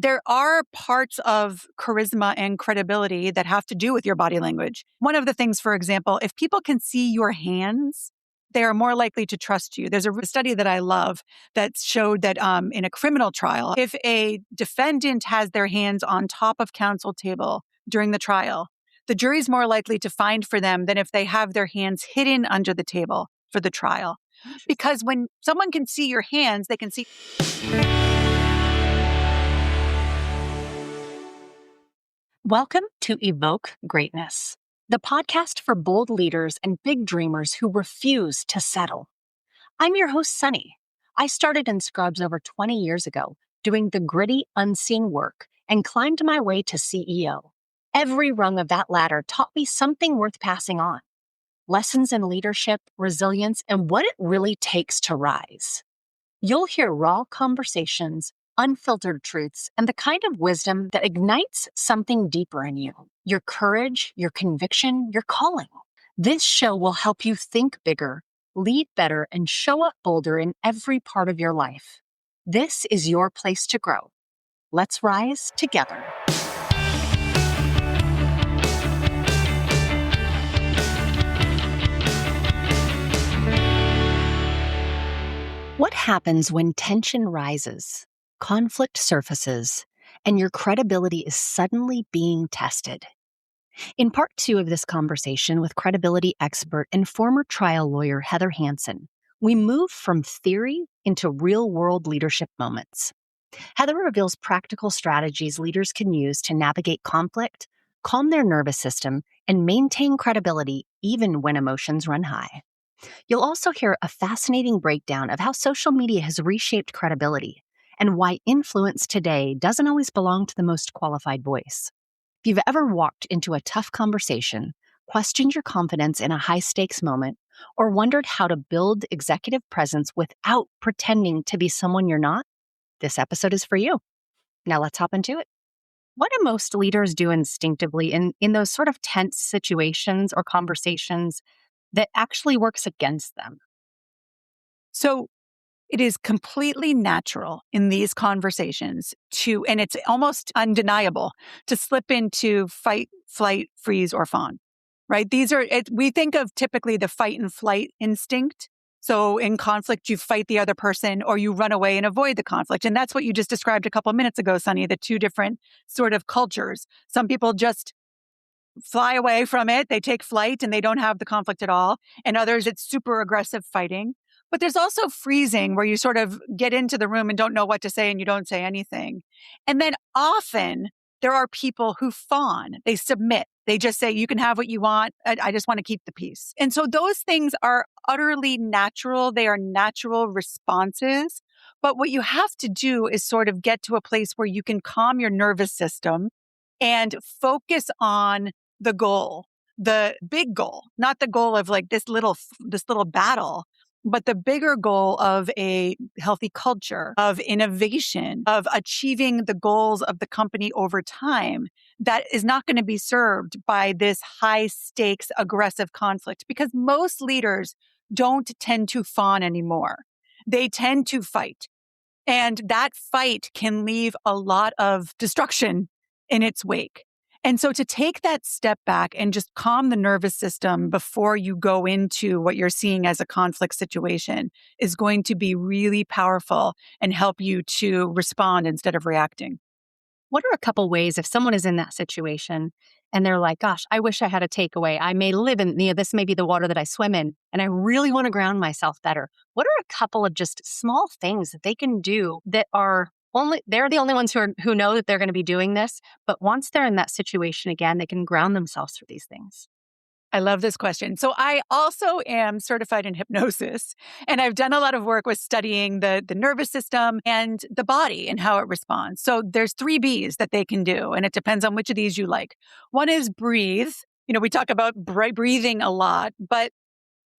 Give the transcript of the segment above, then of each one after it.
there are parts of charisma and credibility that have to do with your body language. One of the things, for example, if people can see your hands, they are more likely to trust you. There's a study that I love that showed that in a criminal trial, if a defendant has their hands on top of counsel table during the trial, the jury's more likely to find for them than if they have their hands hidden under the table for the trial. Because when someone can see your hands, they can see. Welcome to Evoke Greatness, the podcast for bold leaders and big dreamers who refuse to settle. I'm your host, Sonnie. I started in Scrubs over 20 years ago, doing the gritty, unseen work, and climbed my way to CEO. Every rung of that ladder taught me something worth passing on. Lessons in leadership, resilience, and what it really takes to rise. You'll hear raw conversations, unfiltered truths, and the kind of wisdom that ignites something deeper in you. Your courage, your conviction, your calling. This show will help you think bigger, lead better, and show up bolder in every part of your life. This is your place to grow. Let's rise together. What happens when tension rises, conflict surfaces, and your credibility is suddenly being tested? In part 2 of this conversation with credibility expert and former trial lawyer Heather Hansen, we move from theory into real-world leadership moments. Heather reveals practical strategies leaders can use to navigate conflict, calm their nervous system, and maintain credibility even when emotions run high. You'll also hear a fascinating breakdown of how social media has reshaped credibility and why influence today doesn't always belong to the most qualified voice. If you've ever walked into a tough conversation, questioned your confidence in a high-stakes moment, or wondered how to build executive presence without pretending to be someone you're not, this episode is for you. Now let's hop into it. What do most leaders do instinctively in those sort of tense situations or conversations that actually works against them? So it is completely natural in these conversations and it's almost undeniable to slip into fight, flight, freeze, or fawn, right? We think of typically the fight and flight instinct. So in conflict, you fight the other person or you run away and avoid the conflict. And that's what you just described a couple of minutes ago, Sonnie, the two different sort of cultures. Some people just fly away from it. They take flight and they don't have the conflict at all. And others, it's super aggressive fighting. But there's also freezing where you sort of get into the room and don't know what to say and you don't say anything. And then often there are people who fawn. They submit. They just say, you can have what you want. I just want to keep the peace. And so those things are utterly natural. They are natural responses. But what you have to do is sort of get to a place where you can calm your nervous system and focus on the goal, the big goal, not the goal of like this little battle, but the bigger goal of a healthy culture, of innovation, of achieving the goals of the company over time that is not going to be served by this high stakes, aggressive conflict because most leaders don't tend to fawn anymore. They tend to fight. And that fight can leave a lot of destruction in its wake. And so to take that step back and just calm the nervous system before you go into what you're seeing as a conflict situation is going to be really powerful and help you to respond instead of reacting. What are a couple ways if someone is in that situation and they're like, gosh, I wish I had a takeaway. I may live in, this may be the water that I swim in, and I really want to ground myself better. What are a couple of just small things that they can do that are they're the only ones who know that they're going to be doing this, but once they're in that situation again, they can ground themselves through these things? I love this question. So I also am certified in hypnosis, and I've done a lot of work with studying the nervous system and the body and how it responds. So there's 3 B's that they can do, and it depends on which of these you like. One is breathe. We talk about breathing a lot, but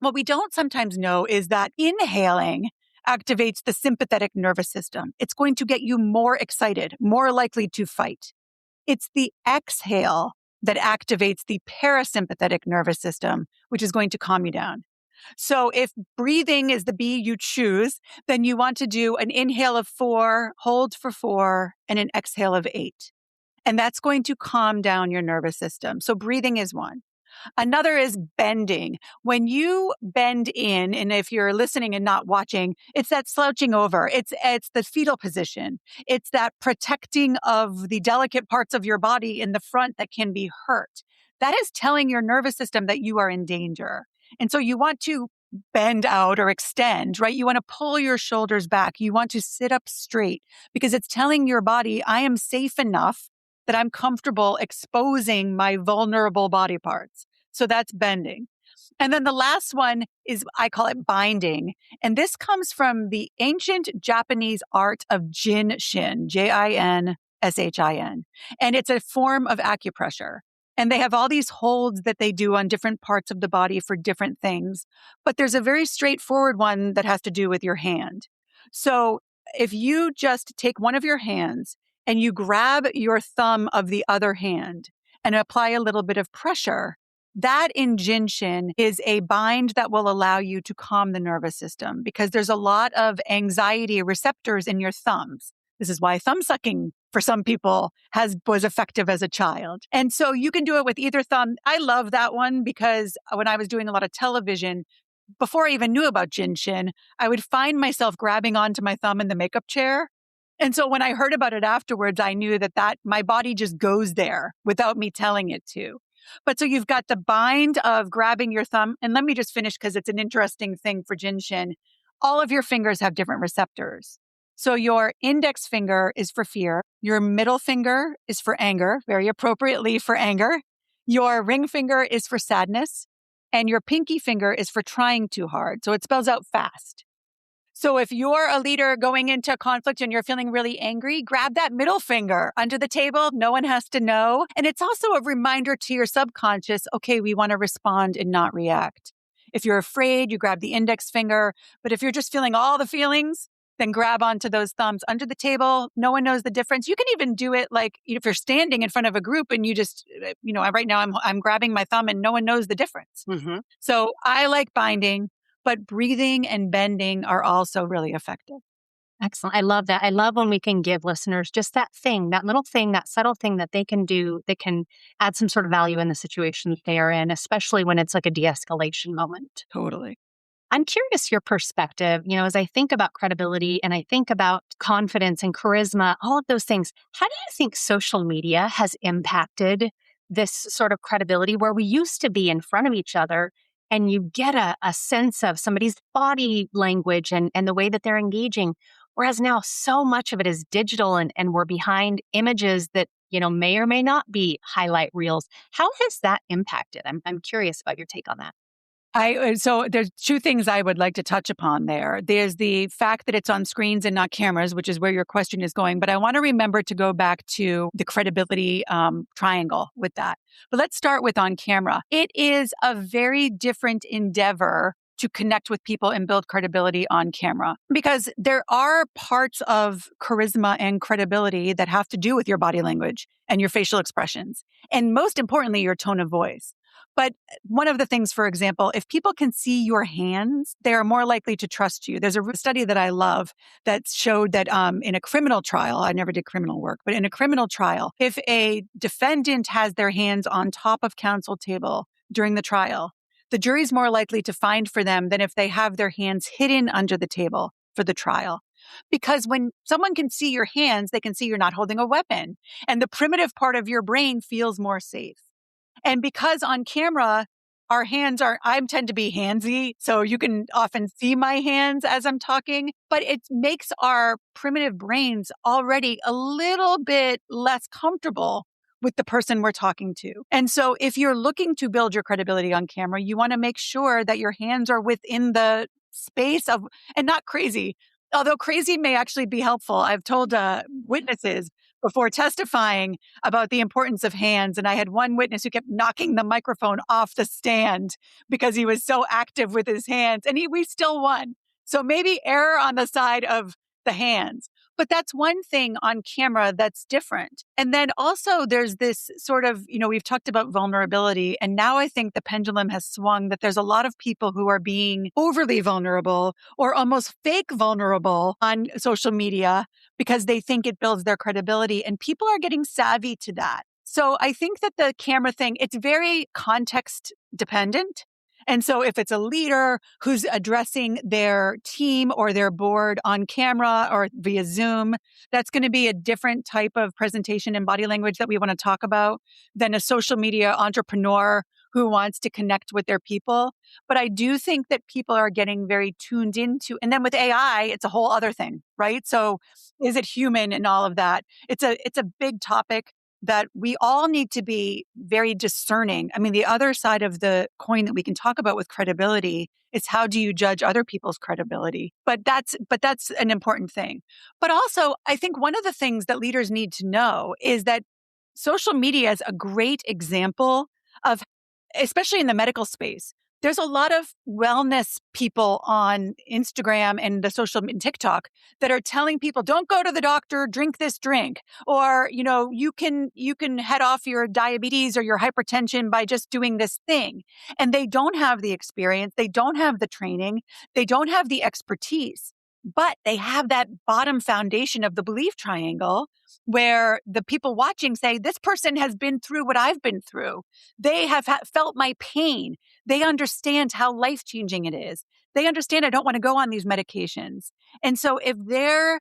what we don't sometimes know is that inhaling activates the sympathetic nervous system. It's going to get you more excited, more likely to fight. It's the exhale that activates the parasympathetic nervous system, which is going to calm you down. So if breathing is the B you choose, then you want to do an inhale of 4, hold for 4, and an exhale of 8. And that's going to calm down your nervous system. So breathing is one. Another is bending. When you bend in, and if you're listening and not watching, it's that slouching over. It's the fetal position. It's that protecting of the delicate parts of your body in the front that can be hurt. That is telling your nervous system that you are in danger. And so you want to bend out or extend, right? You want to pull your shoulders back. You want to sit up straight because it's telling your body, I am safe enough that I'm comfortable exposing my vulnerable body parts. So that's bending. And then the last one is, I call it binding. And this comes from the ancient Japanese art of Jin Shin, Jinshin. And it's a form of acupressure. And they have all these holds that they do on different parts of the body for different things. But there's a very straightforward one that has to do with your hand. So if you just take one of your hands and you grab your thumb of the other hand and apply a little bit of pressure, that in Jinshin is a bind that will allow you to calm the nervous system because there's a lot of anxiety receptors in your thumbs. This is why thumb sucking for some people was effective as a child. And so you can do it with either thumb. I love that one because when I was doing a lot of television, before I even knew about Jinshin, I would find myself grabbing onto my thumb in the makeup chair. And so when I heard about it afterwards, I knew that my body just goes there without me telling it to. But so you've got the bind of grabbing your thumb. And let me just finish because it's an interesting thing for Jinshin. All of your fingers have different receptors. So your index finger is for fear. Your middle finger is for anger, very appropriately for anger. Your ring finger is for sadness. And your pinky finger is for trying too hard. So it spells out fast. So if you're a leader going into a conflict and you're feeling really angry, grab that middle finger under the table. No one has to know. And it's also a reminder to your subconscious, okay, we want to respond and not react. If you're afraid, you grab the index finger. But if you're just feeling all the feelings, then grab onto those thumbs under the table. No one knows the difference. You can even do it like if you're standing in front of a group and you just, right now I'm grabbing my thumb and no one knows the difference. Mm-hmm. So I like binding. But breathing and bending are also really effective. Excellent. I love that. I love when we can give listeners just that thing, that little thing, that subtle thing that they can do that can add some sort of value in the situation that they are in, especially when it's like a de-escalation moment. Totally. I'm curious your perspective, as I think about credibility and I think about confidence and charisma, all of those things. How do you think social media has impacted this sort of credibility where we used to be in front of each other and you get a sense of somebody's body language and the way that they're engaging, whereas now so much of it is digital and we're behind images that, may or may not be highlight reels. How has that impacted? I'm curious about your take on that. So there's two things I would like to touch upon there. There's the fact that it's on screens and not cameras, which is where your question is going. But I want to remember to go back to the credibility triangle with that. But let's start with on camera. It is a very different endeavor to connect with people and build credibility on camera because there are parts of charisma and credibility that have to do with your body language and your facial expressions. And most importantly, your tone of voice. But one of the things, for example, if people can see your hands, they are more likely to trust you. There's a study that I love that showed that in a criminal trial, I never did criminal work, but in a criminal trial, if a defendant has their hands on top of counsel table during the trial, the jury's more likely to find for them than if they have their hands hidden under the table for the trial. Because when someone can see your hands, they can see you're not holding a weapon. And the primitive part of your brain feels more safe. And because on camera, our hands I tend to be handsy, so you can often see my hands as I'm talking, but it makes our primitive brains already a little bit less comfortable with the person we're talking to. And so if you're looking to build your credibility on camera, you want to make sure that your hands are within the space of, and not crazy. Although crazy may actually be helpful. I've told witnesses before testifying about the importance of hands. And I had one witness who kept knocking the microphone off the stand because he was so active with his hands and we still won. So maybe error on the side of the hands. But that's one thing on camera that's different. And then also there's this sort of, we've talked about vulnerability. And now I think the pendulum has swung that there's a lot of people who are being overly vulnerable or almost fake vulnerable on social media because they think it builds their credibility. And people are getting savvy to that. So I think that the camera thing, it's very context dependent. And so if it's a leader who's addressing their team or their board on camera or via Zoom, that's going to be a different type of presentation and body language that we want to talk about than a social media entrepreneur who wants to connect with their people. But I do think that people are getting very tuned into, and then with AI, it's a whole other thing, right? So is it human and all of that? It's a big topic that we all need to be very discerning. I mean, the other side of the coin that we can talk about with credibility is how do you judge other people's credibility? But that's an important thing. But also, I think one of the things that leaders need to know is that social media is a great example of, especially in the medical space, there's a lot of wellness people on Instagram and the social and TikTok that are telling people, don't go to the doctor, drink this drink, or, you can head off your diabetes or your hypertension by just doing this thing. And they don't have the experience. They don't have the training. They don't have the expertise, but they have that bottom foundation of the belief triangle where the people watching say, this person has been through what I've been through. They have felt my pain. They understand how life-changing it is. They understand I don't want to go on these medications. And so if they're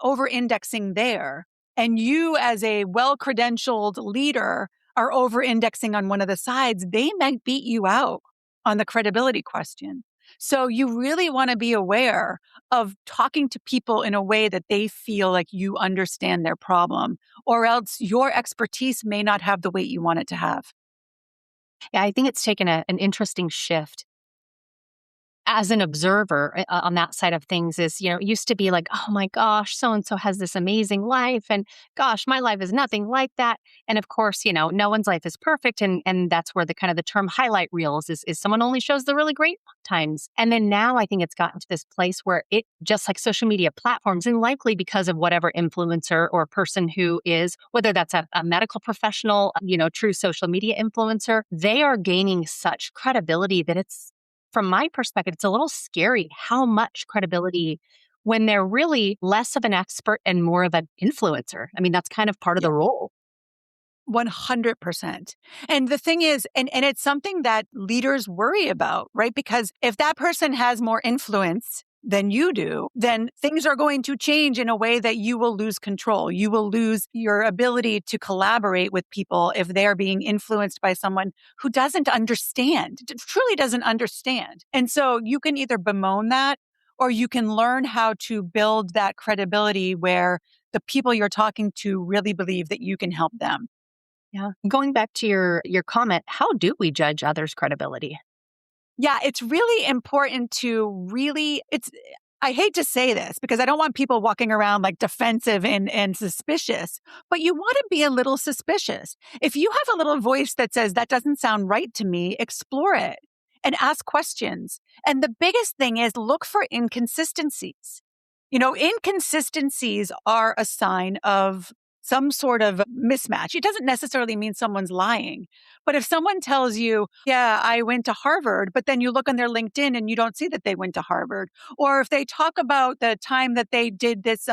over-indexing there, and you as a well-credentialed leader are over-indexing on one of the sides, they might beat you out on the credibility question. So you really want to be aware of talking to people in a way that they feel like you understand their problem, or else your expertise may not have the weight you want it to have. Yeah, I think it's taken an interesting shift as an observer on that side of things. Is, it used to be like, oh my gosh, so and so has this amazing life, and gosh, my life is nothing like that. And of course, no one's life is perfect, and that's where the kind of the term highlight reels is someone only shows the really great times. And then now I think it's gotten to this place where it, just like social media platforms, and likely because of whatever influencer or person who is, whether that's a medical professional, true social media influencer, they are gaining such credibility that it's, from my perspective, it's a little scary how much credibility, when they're really less of an expert and more of an influencer. I mean, that's kind of part of the role. 100%. And the thing is, and it's something that leaders worry about, right? Because if that person has more influence than you do, then things are going to change in a way that you will lose control. You will lose your ability to collaborate with people if they're being influenced by someone who doesn't understand, truly doesn't understand. And so you can either bemoan that, or you can learn how to build that credibility where the people you're talking to really believe that you can help them. Yeah. Going back to your comment, how do we judge others' credibility? Yeah, it's really important to I hate to say this because I don't want people walking around like defensive and suspicious, but you want to be a little suspicious. If you have a little voice that says, that doesn't sound right to me, explore it and ask questions. And the biggest thing is look for inconsistencies. Inconsistencies are a sign of some sort of mismatch. It doesn't necessarily mean someone's lying. But if someone tells you, yeah, I went to Harvard, but then you look on their LinkedIn and you don't see that they went to Harvard, or if they talk about the time that they did this,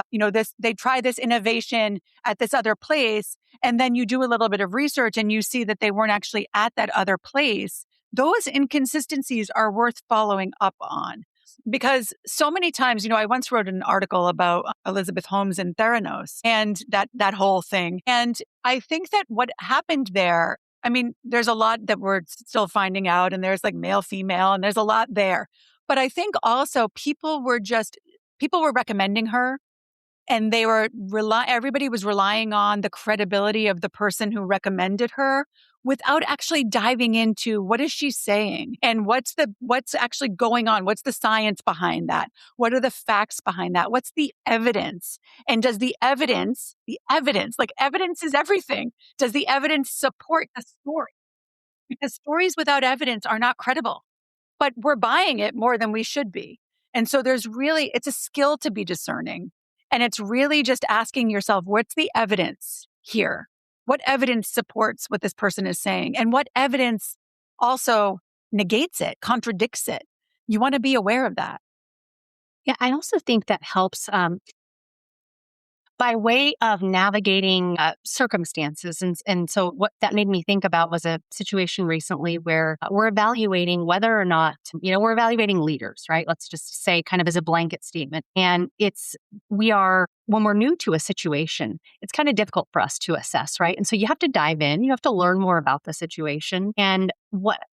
they tried this innovation at this other place, and then you do a little bit of research and you see that they weren't actually at that other place, those inconsistencies are worth following up on. Because so many times, I once wrote an article about Elizabeth Holmes and Theranos and that whole thing. And I think that what happened there, I mean, there's a lot that we're still finding out, and there's like male, female, and there's a lot there. But I think also people were recommending her, and everybody was relying on the credibility of the person who recommended her without actually diving into what is she saying and what's actually going on? What's the science behind that? What are the facts behind that? What's the evidence? And does the evidence, like evidence is everything. Does the evidence support the story? Because stories without evidence are not credible, but we're buying it more than we should be. And so it's a skill to be discerning. And it's really just asking yourself, what's the evidence here? What evidence supports what this person is saying? And what evidence also negates it, contradicts it? You want to be aware of that. Yeah, I also think that helps by way of navigating circumstances. And so what that made me think about was a situation recently where we're evaluating whether or not, we're evaluating leaders, right? Let's just say kind of as a blanket statement. And when we're new to a situation, it's kind of difficult for us to assess, right? And so you have to dive in, you have to learn more about the situation. And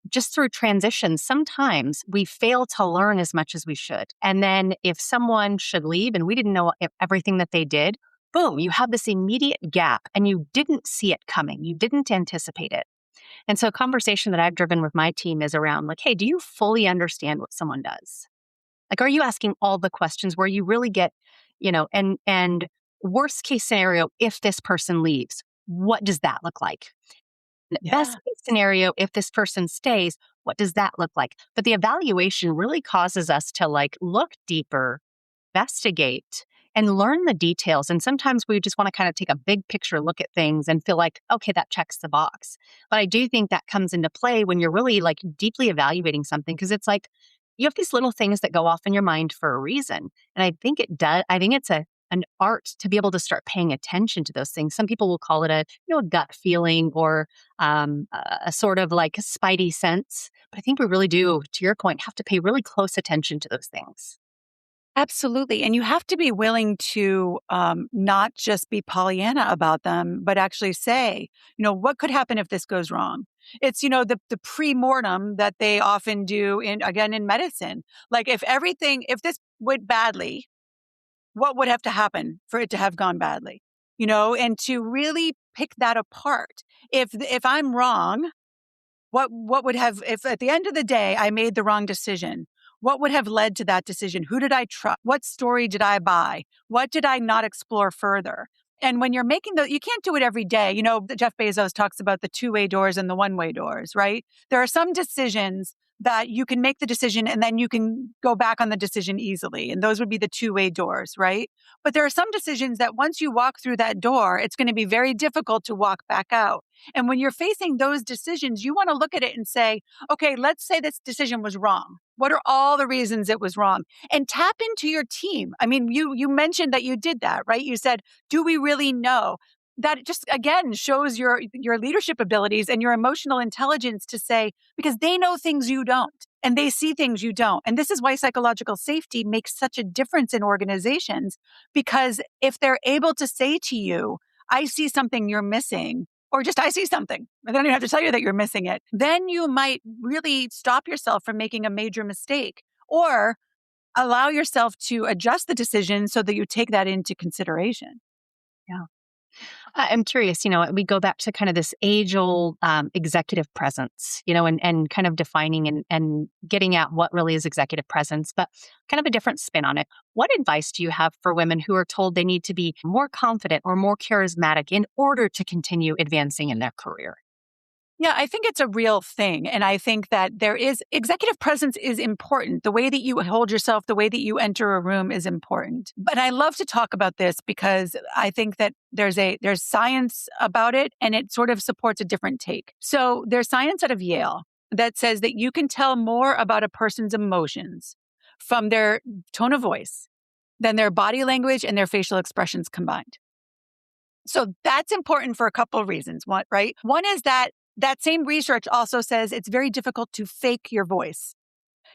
just through transitions, sometimes we fail to learn as much as we should. And then if someone should leave and we didn't know everything that they did, boom, you have this immediate gap and you didn't see it coming. You didn't anticipate it. And so a conversation that I've driven with my team is around like, hey, do you fully understand what someone does? Like, are you asking all the questions where you really get, and worst case scenario, if this person leaves, what does that look like? Best Yeah. case scenario, if this person stays, what does that look like? But the evaluation really causes us to like look deeper, investigate, and learn the details. And sometimes we just want to kind of take a big picture look at things and feel like, okay, that checks the box. But I do think that comes into play when you're really like deeply evaluating something, because it's like you have these little things that go off in your mind for a reason. And I think it does. I think it's an art to be able to start paying attention to those things. Some people will call it a gut feeling or a sort of like a spidey sense. But I think we really do, to your point, have to pay really close attention to those things. Absolutely. And you have to be willing to not just be Pollyanna about them, but actually say, what could happen if this goes wrong? It's, the pre-mortem that they often do in medicine. Like if this went badly, what would have to happen for it to have gone badly? And to really pick that apart. If I'm wrong, what would have, if at the end of the day I made the wrong decision, what would have led to that decision? Who did I trust? What story did I buy? What did I not explore further? And when you're making you can't do it every day. Jeff Bezos talks about the two-way doors and the one-way doors, right? There are some decisions that you can make the decision and then you can go back on the decision easily. And those would be the two-way doors, right? But there are some decisions that once you walk through that door, it's going to be very difficult to walk back out. And when you're facing those decisions, you want to look at it and say, okay, let's say this decision was wrong. What are all the reasons it was wrong? And tap into your team. I mean, you mentioned that you did that, right? You said, do we really know? That just again shows your leadership abilities and your emotional intelligence to say, because they know things you don't and they see things you don't. And this is why psychological safety makes such a difference in organizations, because if they're able to say to you, I see something you're missing, or just I see something, I don't even have to tell you that you're missing it, then you might really stop yourself from making a major mistake or allow yourself to adjust the decision so that you take that into consideration. Yeah. I'm curious, we go back to kind of this age-old executive presence, and kind of defining and getting at what really is executive presence, but kind of a different spin on it. What advice do you have for women who are told they need to be more confident or more charismatic in order to continue advancing in their career? Yeah, I think it's a real thing. And I think that executive presence is important. The way that you hold yourself, the way that you enter a room is important. But I love to talk about this because I think that there's science about it and it sort of supports a different take. So there's science out of Yale that says that you can tell more about a person's emotions from their tone of voice than their body language and their facial expressions combined. So that's important for a couple of reasons. One, right? One is that same research also says it's very difficult to fake your voice.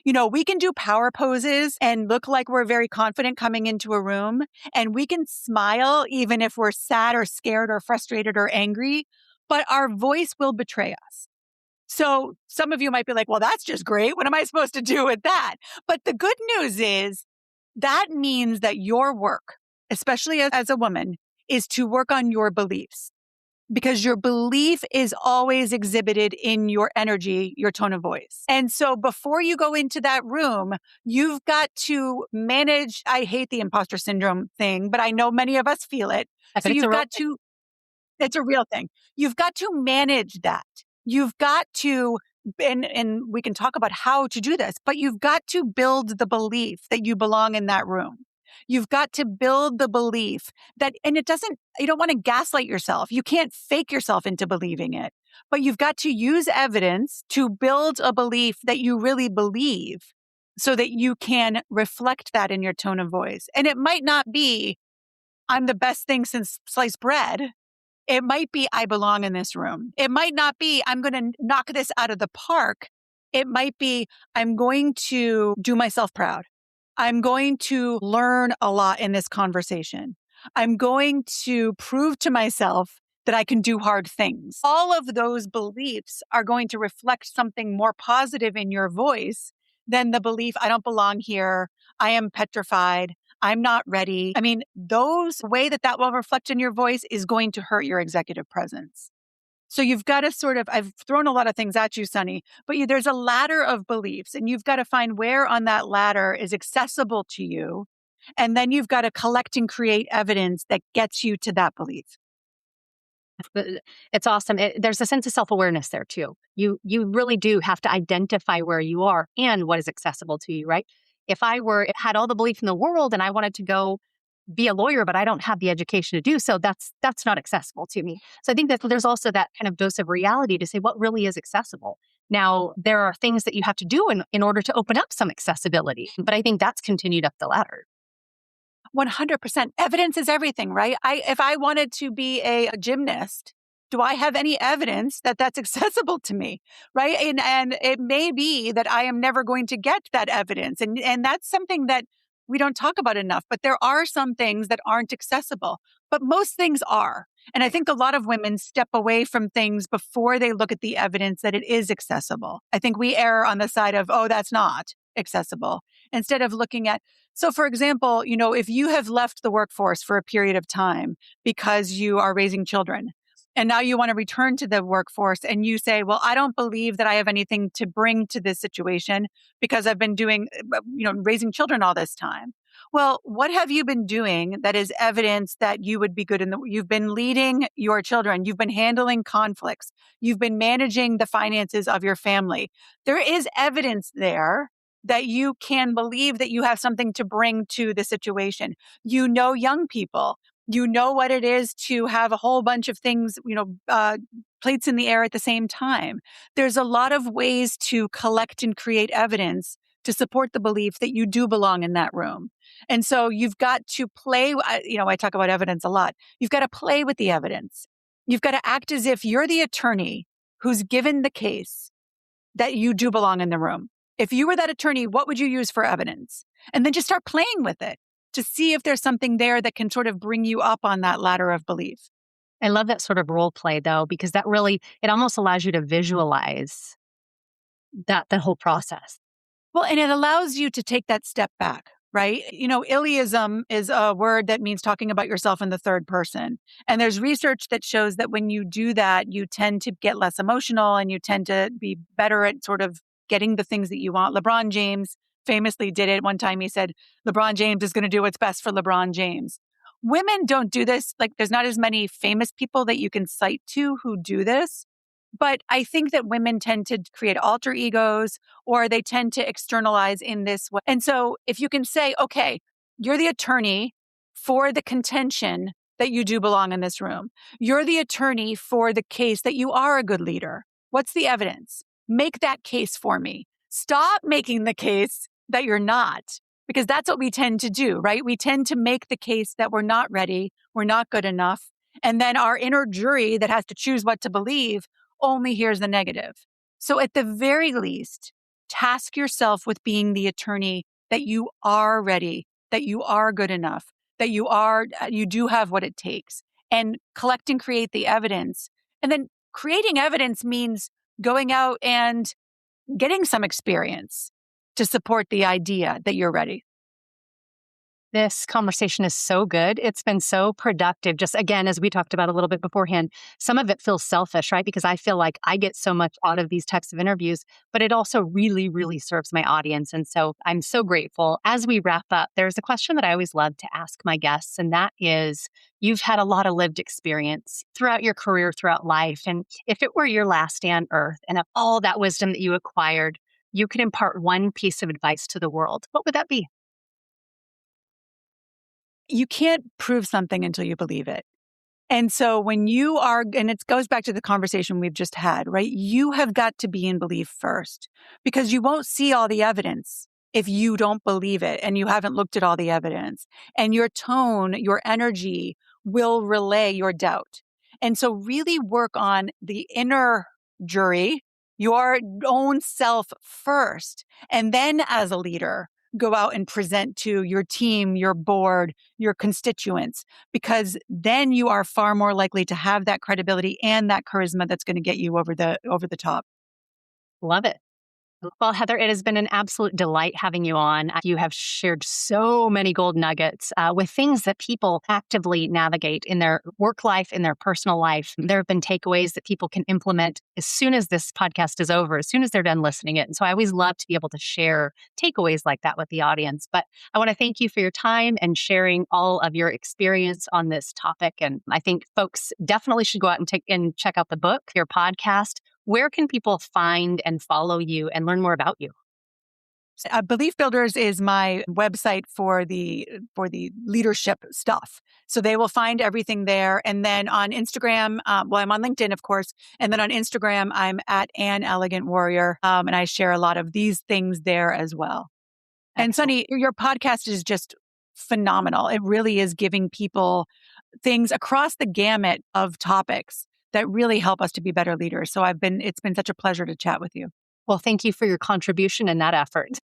We can do power poses and look like we're very confident coming into a room, and we can smile even if we're sad or scared or frustrated or angry, but our voice will betray us. So some of you might be like, well, that's just great. What am I supposed to do with that? But the good news is that means that your work, especially as a woman, is to work on your beliefs. Because your belief is always exhibited in your energy, your tone of voice. And so before you go into that room, you've got to manage, I hate the imposter syndrome thing, but I know many of us feel it. So you've got to, it's a real thing. You've got to manage that. You've got to, and we can talk about how to do this, but you've got to build the belief that you belong in that room. You've got to build the belief that, and you don't want to gaslight yourself. You can't fake yourself into believing it, but you've got to use evidence to build a belief that you really believe so that you can reflect that in your tone of voice. And it might not be, I'm the best thing since sliced bread. It might be, I belong in this room. It might not be, I'm going to knock this out of the park. It might be, I'm going to do myself proud. I'm going to learn a lot in this conversation. I'm going to prove to myself that I can do hard things. All of those beliefs are going to reflect something more positive in your voice than the belief, I don't belong here. I am petrified. I'm not ready. I mean, those way that will reflect in your voice is going to hurt your executive presence. So you've got to I've thrown a lot of things at you, Sonnie, but there's a ladder of beliefs and you've got to find where on that ladder is accessible to you. And then you've got to collect and create evidence that gets you to that belief. It's awesome. There's a sense of self-awareness there too. You really do have to identify where you are and what is accessible to you, right? If I had all the belief in the world and I wanted to go be a lawyer, but I don't have the education to do so, that's not accessible to me. So I think that there's also that kind of dose of reality to say what really is accessible. Now, there are things that you have to do in order to open up some accessibility, but I think that's continued up the ladder. 100%. Evidence is everything, right? If I wanted to be a gymnast, do I have any evidence that that's accessible to me? Right. And it may be that I am never going to get that evidence. And that's something that we don't talk about enough, but there are some things that aren't accessible, but most things are. And I think a lot of women step away from things before they look at the evidence that it is accessible. I think we err on the side of, oh, that's not accessible, instead of looking at, so for example, if you have left the workforce for a period of time because you are raising children and now you want to return to the workforce and you say, well, I don't believe that I have anything to bring to this situation because I've been doing, raising children all this time. Well, what have you been doing that is evidence that you would be good you've been leading your children. You've been handling conflicts. You've been managing the finances of your family. There is evidence there that you can believe that you have something to bring to the situation. Young people, what it is to have a whole bunch of things, plates in the air at the same time. There's a lot of ways to collect and create evidence to support the belief that you do belong in that room. And so you've got to play, I talk about evidence a lot. You've got to play with the evidence. You've got to act as if you're the attorney who's given the case that you do belong in the room. If you were that attorney, what would you use for evidence? And then just start playing with it to see if there's something there that can sort of bring you up on that ladder of belief. I love that sort of role play though, because that really, it almost allows you to visualize the whole process. Well, and it allows you to take that step back, right? Iliism is a word that means talking about yourself in the third person. And there's research that shows that when you do that, you tend to get less emotional and you tend to be better at sort of getting the things that you want. LeBron James famously did it. One time he said, LeBron James is going to do what's best for LeBron James. Women don't do this. Like there's not as many famous people that you can cite to who do this. But I think that women tend to create alter egos or they tend to externalize in this way. And so if you can say, okay, you're the attorney for the contention that you do belong in this room. You're the attorney for the case that you are a good leader. What's the evidence? Make that case for me. Stop making the case that you're not, because that's what we tend to do, right? We tend to make the case that we're not ready, we're not good enough. And then our inner jury that has to choose what to believe only hears the negative. So at the very least, task yourself with being the attorney that you are ready, that you are good enough, that you do have what it takes, and collect and create the evidence. And then creating evidence means going out and getting some experience to support the idea that you're ready. This conversation is so good. It's been so productive. Just again, as we talked about a little bit beforehand, some of it feels selfish, right? Because I feel like I get so much out of these types of interviews, but it also really, really serves my audience. And so I'm so grateful. As we wrap up, there's a question that I always love to ask my guests, and that is, you've had a lot of lived experience throughout your career, throughout life. And if it were your last day on earth and of all that wisdom that you acquired, you could impart one piece of advice to the world, what would that be? you can't prove something until you believe it. And so when you are, and it goes back to the conversation we've just had, right? You have got to be in belief first because you won't see all the evidence if you don't believe it and you haven't looked at all the evidence. And your tone, your energy will relay your doubt. And so really work on the inner jury, your own self first. And then as a leader, go out and present to your team, your board, your constituents, because then you are far more likely to have that credibility and that charisma that's going to get you over the top. Love it. Well, Heather, it has been an absolute delight having you on. You have shared so many gold nuggets with things that people actively navigate in their work life, in their personal life. There have been takeaways that people can implement as soon as this podcast is over, as soon as they're done listening it. And so I always love to be able to share takeaways like that with the audience. But I want to thank you for your time and sharing all of your experience on this topic. And I think folks definitely should go out and check out the book, your podcast. Where can people find and follow you and learn more about you? Belief Builders is my website for the leadership stuff. So they will find everything there. And then on Instagram, I'm on LinkedIn, of course. And then on Instagram, I'm at An Elegant Warrior. And I share a lot of these things there as well. Excellent. And Sonnie, your podcast is just phenomenal. It really is giving people things across the gamut of topics that really help us to be better leaders. So it's been such a pleasure to chat with you. Well, thank you for your contribution and that effort.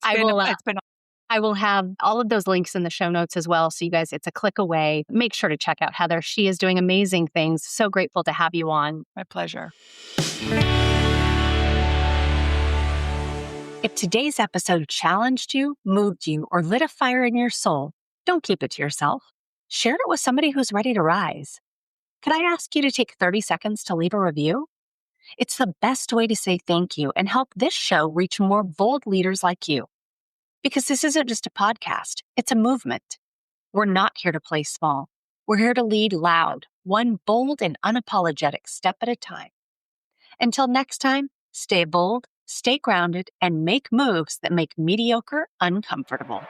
I will have all of those links in the show notes as well. So you guys, it's a click away. Make sure to check out Heather. She is doing amazing things. So grateful to have you on. My pleasure. If today's episode challenged you, moved you, or lit a fire in your soul, don't keep it to yourself. Share it with somebody who's ready to rise. Could I ask you to take 30 seconds to leave a review? It's the best way to say thank you and help this show reach more bold leaders like you. Because this isn't just a podcast, it's a movement. We're not here to play small. We're here to lead loud, one bold and unapologetic step at a time. Until next time, stay bold, stay grounded, and make moves that make mediocre uncomfortable.